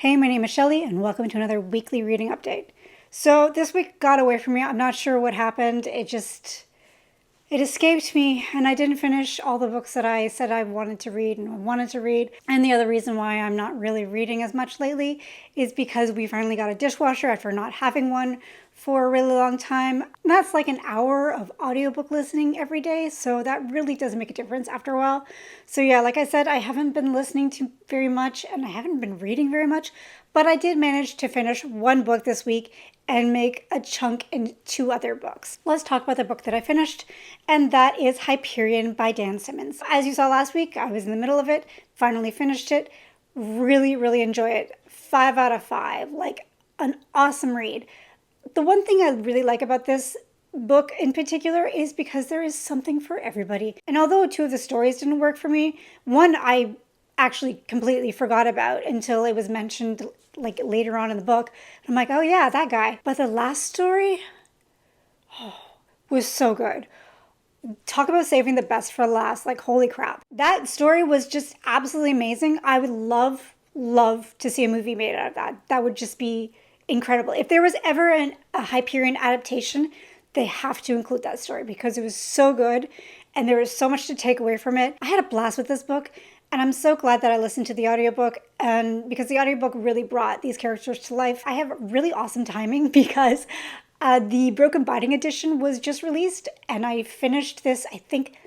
Hey, my name is Shelly, and welcome to another weekly reading update. So this week got away from me. I'm not sure what happened. It escaped me, and I didn't finish all the books that I said I wanted to read and wanted to read. And the other reason why I'm not really reading as much lately is because we finally got a dishwasher after not having one for a really long time. That's like an hour of audiobook listening every day, so that really does make a difference after a while. So yeah, like I said, I haven't been listening to very much and I haven't been reading very much, but I did manage to finish one book this week and make a chunk in two other books. Let's talk about the book that I finished, and that is Hyperion by Dan Simmons. As you saw last week, I was in the middle of it, finally finished it. Really, really enjoy it. 5 out of 5. Like, an awesome read. The one thing I really like about this book in particular is because there is something for everybody. And although two of the stories didn't work for me, one I actually completely forgot about until it was mentioned like later on in the book. I'm like, oh yeah, that guy. But the last story was so good. Talk about saving the best for last. Like, holy crap. That story was just absolutely amazing. I would love to see a movie made out of that. That would just be incredible. If there was ever a Hyperion adaptation, they have to include that story because it was so good and there was so much to take away from it. I had a blast with this book, and I'm so glad that I listened to the audiobook, and because the audiobook really brought these characters to life. I have really awesome timing because the Broken Binding edition was just released, and I finished this, I think,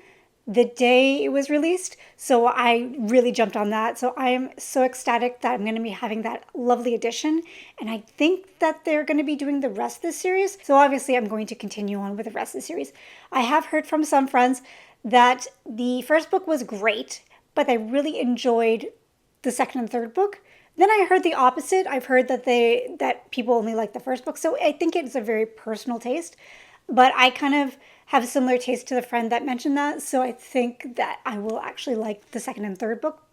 the day it was released. So I really jumped on that. So I am so ecstatic that I'm going to be having that lovely edition. And I think that they're going to be doing the rest of the series. So obviously I'm going to continue on with the rest of the series. I have heard from some friends that the first book was great, but they really enjoyed the second and third book. Then I heard the opposite. I've heard that people only like the first book. So I think it's a very personal taste. But I kind of have a similar taste to the friend that mentioned that. So I think that I will actually like the second and third book.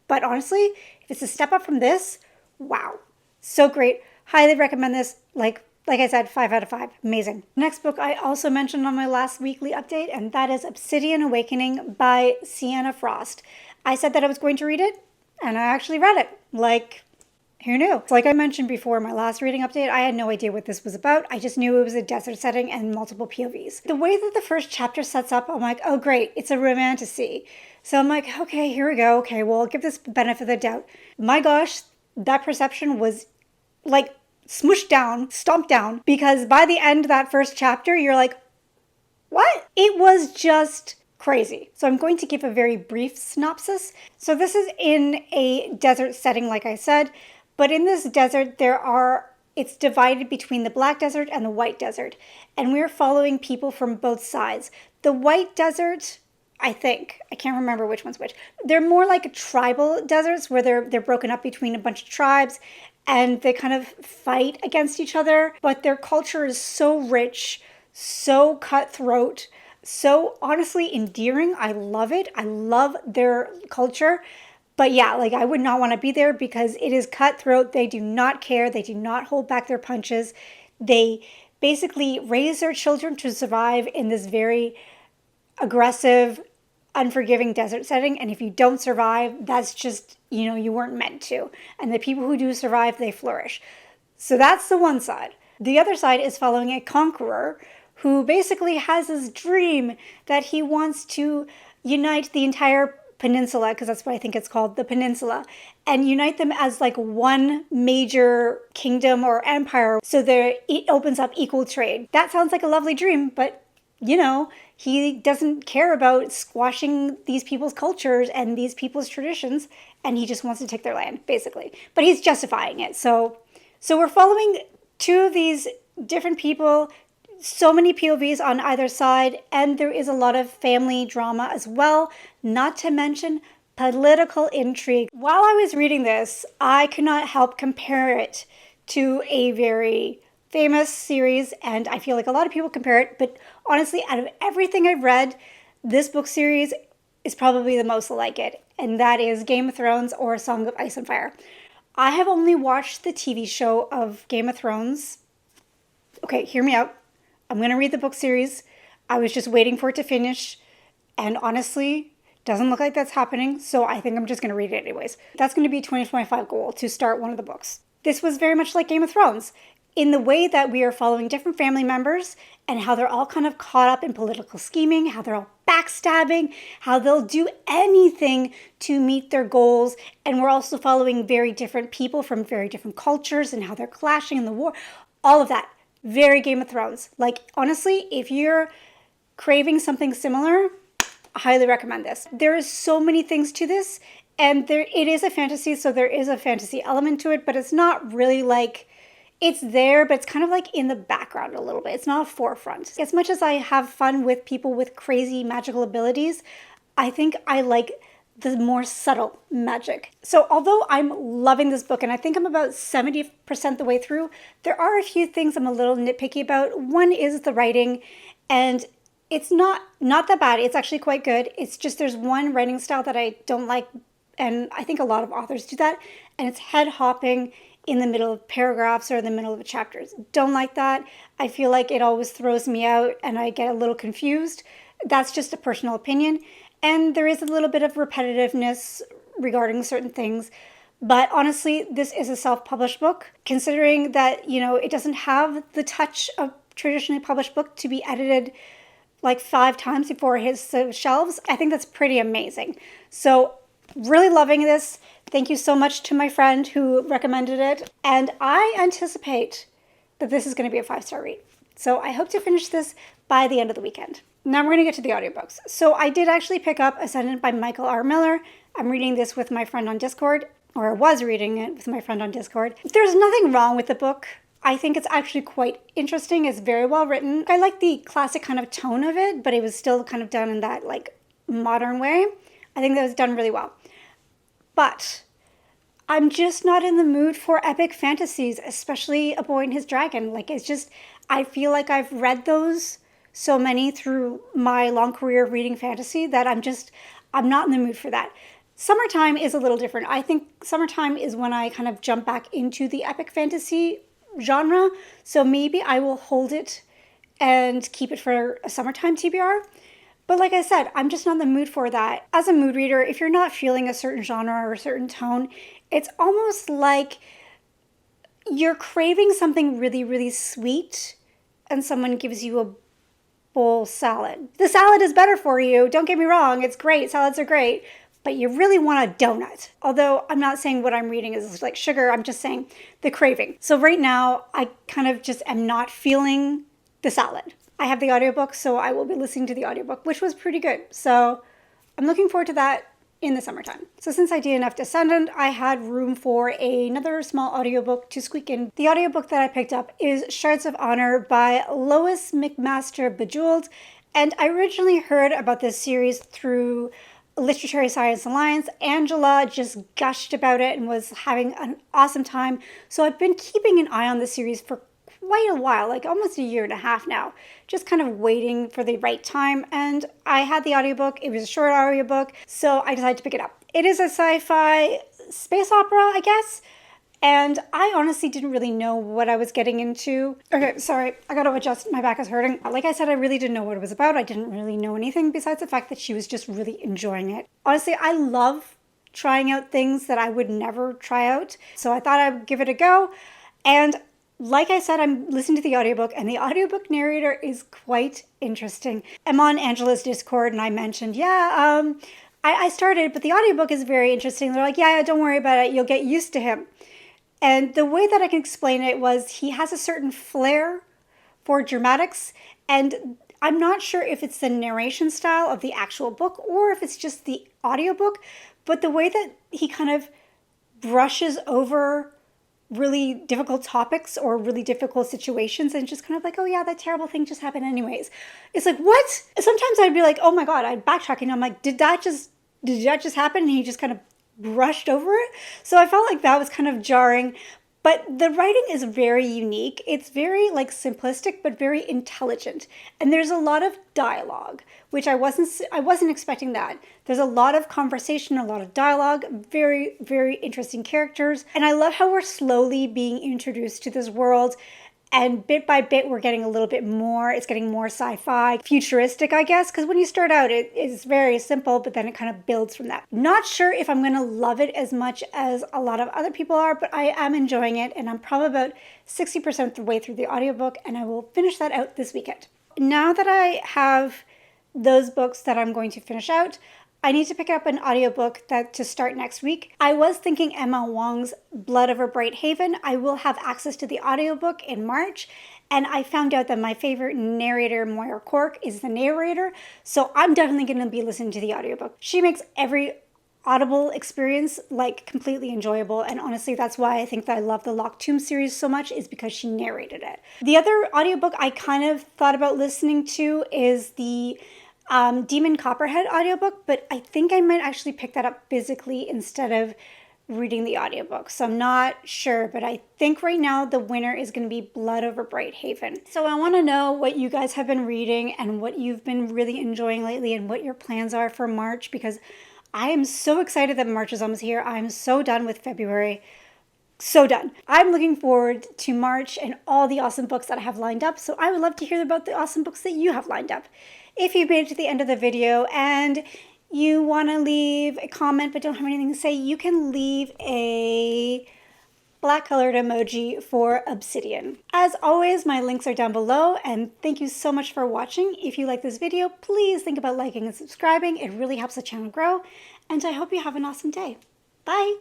But honestly, if it's a step up from this, wow. So great. Highly recommend this. Like I said, 5 out of 5. Amazing. Next book I also mentioned on my last weekly update, and that is Obsidian Awakening by Sienna Frost. I said that I was going to read it, and I actually read it. Like, who knew? Like I mentioned before in my last reading update, I had no idea what this was about. I just knew it was a desert setting and multiple POVs. The way that the first chapter sets up, I'm like, oh great, it's a romantasy. So I'm like, okay, here we go. Okay, well, I'll give this benefit of the doubt. My gosh, that perception was like smushed down, stomped down, because by the end of that first chapter, you're like, what? It was just crazy. So I'm going to give a very brief synopsis. So this is in a desert setting, like I said, but in this desert, it's divided between the Black Desert and the White Desert, and we're following people from both sides. The White Desert, I can't remember which one's which. They're more like tribal deserts where they're broken up between a bunch of tribes and they kind of fight against each other, but their culture is so rich, so cutthroat, so honestly endearing. I love it. I love their culture. But yeah, like I would not want to be there because it is cutthroat. They do not care. They do not hold back their punches. They basically raise their children to survive in this very aggressive, unforgiving desert setting. And if you don't survive, that's just, you weren't meant to. And the people who do survive, they flourish. So that's the one side. The other side is following a conqueror who basically has this dream that he wants to unite the entire peninsula, because that's what I think it's called, the peninsula, and unite them as like one major kingdom or empire so it opens up equal trade. That sounds like a lovely dream, but he doesn't care about squashing these people's cultures and these people's traditions, and he just wants to take their land, basically. But he's justifying it. So we're following two of these different people, so many POVs on either side, and there is a lot of family drama as well, not to mention political intrigue. While I was reading this, I could not help compare it to a very famous series, and I feel like a lot of people compare it, but honestly, out of everything I've read, this book series is probably the most like it, and that is Game of Thrones or Song of Ice and Fire. I have only watched the TV show of Game of Thrones. Okay, hear me out. I'm going to read the book series. I was just waiting for it to finish, and honestly, Doesn't look like that's happening, so I think I'm just going to read it anyways. That's going to be 2025 goal, to start one of the books. This was very much like Game of Thrones, in the way that we are following different family members and how they're all kind of caught up in political scheming, how they're all backstabbing, how they'll do anything to meet their goals. And we're also following very different people from very different cultures and how they're clashing in the war. All of that. Very Game of Thrones. Like, honestly, if you're craving something similar, I highly recommend this. There is so many things to this, and it is a fantasy, so there is a fantasy element to it, but it's not really like, it's there, but it's kind of like in the background a little bit. It's not a forefront. As much as I have fun with people with crazy magical abilities, I think I like the more subtle magic. So although I'm loving this book, and I think I'm about 70% the way through, there are a few things I'm a little nitpicky about. One is the writing, and it's not that bad. It's actually quite good. It's just there's one writing style that I don't like, and I think a lot of authors do that, and it's head hopping in the middle of paragraphs or in the middle of chapters. Don't like that. I feel like it always throws me out and I get a little confused. That's just a personal opinion. And there is a little bit of repetitiveness regarding certain things. But honestly, this is a self-published book. Considering that, it doesn't have the touch of traditionally published book to be edited like 5 times before it hits the shelves, I think that's pretty amazing. So really loving this. Thank you so much to my friend who recommended it. And I anticipate that this is going to be a 5-star read. So I hope to finish this by the end of the weekend. Now we're going to get to the audiobooks. So I did actually pick up Ascendant by Michael R. Miller. I'm reading this with my friend on Discord, or I was reading it with my friend on Discord. There's nothing wrong with the book. I think it's actually quite interesting. It's very well written. I like the classic kind of tone of it, but it was still kind of done in that like modern way. I think that was done really well. But I'm just not in the mood for epic fantasies, especially A Boy and His Dragon. Like, it's just, I feel like I've read those so many through my long career of reading fantasy that I'm not in the mood for that. Summertime is a little different. I think summertime is when I kind of jump back into the epic fantasy genre. So maybe I will hold it and keep it for a summertime TBR. But like I said, I'm just not in the mood for that. As a mood reader, if you're not feeling a certain genre or a certain tone, it's almost like you're craving something really, really sweet and someone gives you a bowl salad. The salad is better for you. Don't get me wrong. It's great. Salads are great. But you really want a donut. Although I'm not saying what I'm reading is like sugar. I'm just saying the craving. So right now, I kind of just am not feeling the salad. I have the audiobook, so I will be listening to the audiobook, which was pretty good. So I'm looking forward to that in the summertime. So since I DNF'd Ascendant, I had room for another small audiobook to squeak in. The audiobook that I picked up is Shards of Honor by Lois McMaster Bejeweled. And I originally heard about this series through Literary Science Alliance. Angela just gushed about it and was having an awesome time. So I've been keeping an eye on the series for quite a while, like almost a year and a half now, just kind of waiting for the right time. And I had the audiobook. It was a short audiobook, so I decided to pick it up. It is a sci-fi space opera, I guess. And I honestly didn't really know what I was getting into. Okay, sorry, I gotta adjust. My back is hurting. Like I said, I really didn't know what it was about. I didn't really know anything besides the fact that she was just really enjoying it. Honestly, I love trying out things that I would never try out. So I thought I'd give it a go. And like I said, I'm listening to the audiobook, and the audiobook narrator is quite interesting. I'm on Angela's Discord, and I mentioned, I started, but the audiobook is very interesting. They're like, yeah, don't worry about it. You'll get used to him. And the way that I can explain it was he has a certain flair for dramatics, and I'm not sure if it's the narration style of the actual book or if it's just the audiobook, but the way that he kind of brushes over really difficult topics or really difficult situations and just kind of like, oh yeah, that terrible thing just happened anyways. It's like, what? Sometimes I'd be like, oh my God, I'd backtrack and I'm like, did that just happen? And he just kind of brushed over it. So I felt like that was kind of jarring. But the writing is very unique. It's very like simplistic, but very intelligent. And there's a lot of dialogue, which I wasn't expecting that. There's a lot of conversation, a lot of dialogue, very, very interesting characters. And I love how we're slowly being introduced to this world. And bit by bit, we're getting a little bit more. It's getting more sci-fi, futuristic, I guess, because when you start out, it is very simple, but then it kind of builds from that. Not sure if I'm going to love it as much as a lot of other people are, but I am enjoying it, and I'm probably about 60% of the way through the audiobook, and I will finish that out this weekend. Now that I have those books that I'm going to finish out, I need to pick up an audiobook to start next week. I was thinking Emma Wong's Blood Over Bright Haven. I will have access to the audiobook in March, and I found out that my favorite narrator, Moira Cork, is the narrator, so I'm definitely going to be listening to the audiobook. She makes every Audible experience like completely enjoyable, and honestly that's why I think that I love the Locked Tomb series so much, is because she narrated it. The other audiobook I kind of thought about listening to is the Demon Copperhead audiobook, but I think I might actually pick that up physically instead of reading the audiobook. So I'm not sure, but I think right now the winner is going to be Blood Over Bright Haven. So I want to know what you guys have been reading and what you've been really enjoying lately and what your plans are for March, because I am so excited that March is almost here. I'm so done with February. So done. I'm looking forward to March and all the awesome books that I have lined up. So I would love to hear about the awesome books that you have lined up. If you've made it to the end of the video and you want to leave a comment but don't have anything to say, you can leave a black colored emoji for Obsidian. As always, my links are down below, and thank you so much for watching. If you like this video, please think about liking and subscribing. It really helps the channel grow, and I hope you have an awesome day. Bye!